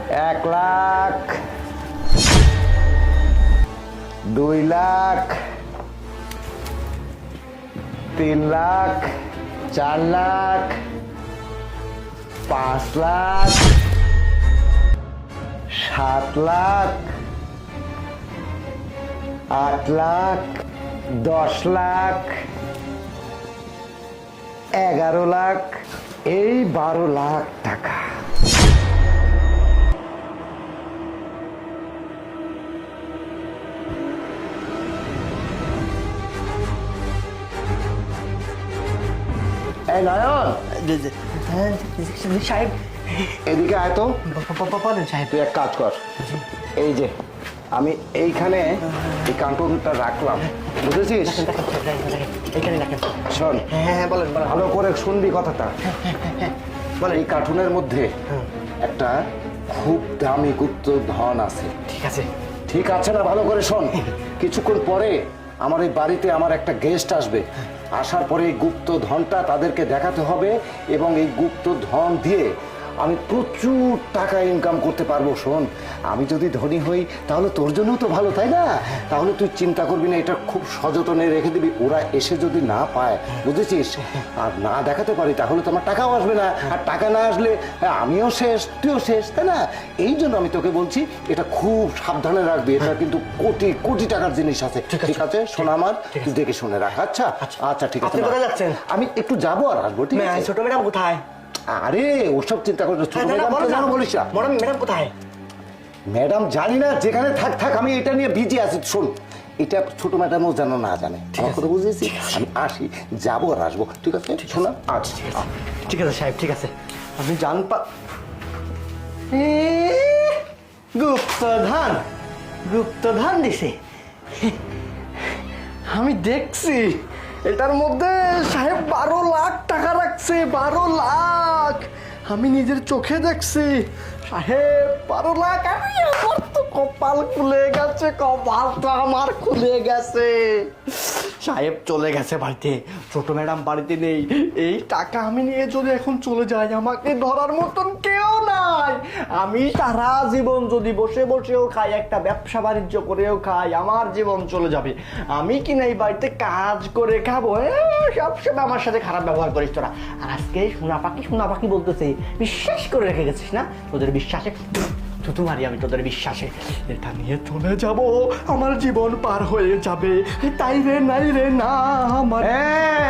1 লাখ, 2 লাখ, 3 লাখ, 4 লাখ, 5 লাখ, 7 লাখ, 8 লাখ, 10 লাখ, 11 লাখ, এই 12 লাখ টাকা। এই নয়ন, সাহেব এদিকে আয় তো। বলেন সাহেব। তুই এক কাজ কর, এই যে আমি এইখানে এই কার্টুনটা রাখলাম, বুঝেছিস? এখানে রাখেন। শোন, হ্যাঁ বলেন বলেন। ভালো করে শুনবি কথাটা। বলে এই কার্টুনের মধ্যে একটা খুব দামি গুপ্তধন আছে। ঠিক আছে। ঠিক আছে না? ভালো করে শোন। কিছুক্ষণ পরে আমার এই বাড়িতে আমার একটা গেস্ট আসবে। আসার পরে এই গুপ্তধনটা তাদেরকে দেখাতে হবে এবং এই গুপ্তধন দিয়ে আমি প্রচুর টাকা ইনকাম করতে পারবো। শোন, আমি যদি ধনী হই তাহলে তোর জন্য তো ভালো, তাই না? তাহলে তুই চিন্তা করবি না, এটা খুব সযত্নে রেখে দিবি। ওরা এসে যদি না পায়, বুঝেছিস, আর না দেখাতে পারি, তাহলে তো আমার টাকাও আসবে না। আর টাকা না আসলে আমিও শেষ, তুইও শেষ, তাই না? এই জন্য আমি তোকে বলছি, এটা খুব সাবধানে রাখবি। এটা কিন্তু কোটি কোটি টাকার জিনিস আছে। ঠিক আছে? শোন, আমার তুই দেখে শুনে রাখ। আচ্ছা আচ্ছা, ঠিক আছে। আপনি কোথায় যাচ্ছেন? আমি একটু যাবো আর আসবো, ঠিক আছে? ছোট ম্যাডাম কোথায়? আরে ওসব চিন্তা করছো, ছোট ম্যাডাম বলিস না। ম্যাডাম কোথায়? ম্যাডাম জানি না, যেখানে থাক থাক, আমি এটা নিয়ে বিজি আছি। শোন, এটা ছোট ম্যাডামও যেন না জানে। আমার কথা বুঝেছি? আমি আসি, যাবো আর আসবো, ঠিক আছে? শোনা, আচ্ছা ঠিক আছে সাহেব, ঠিক আছে। আপনি জান গুপ্তধন, গুপ্তধন দিছে। আমি দেখছি এটার মধ্যে সাহেব 12 লাখ টাকা রাখছে। 12 লাখ আমি নিজের চোখে দেখছি। সাহেব 12 লাখ। আমি আমার তো কপাল খুলে গেছে, কপালটা আমার খুলে গেছে। সাহেব চলে গেছে বাড়িতে, ছোট ম্যাডাম বাড়িতে নেই। এই টাকা আমি নিয়ে যদি এখন চলে যাই, আমাকে ধরার মতন কেউ নাই। আমি সারা জীবন যদি বসে বসেও খাই, একটা ব্যবসা বাণিজ্য করেও খাই, আমার জীবন চলে যাবে। আমি কি না এই বাড়িতে কাজ করে খাবো? সবসময় আমার সাথে খারাপ ব্যবহার করিস তোরা। আর আজকে সোনা পাখি বলতেছে, বিশ্বাস করে রেখে গেছিস না? তোদের বিশ্বাসে থুতু মারি আমি, তোদের বিশ্বাসে। এটা নিয়ে চলে যাব, আমার জীবন পার হয়ে যাবে। তাই রে নাই রে না আমার।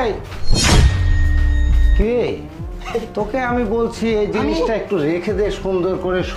এই কে? তোকে আমি বলছি এই জিনিসটা একটু রেখে দে সুন্দর করে।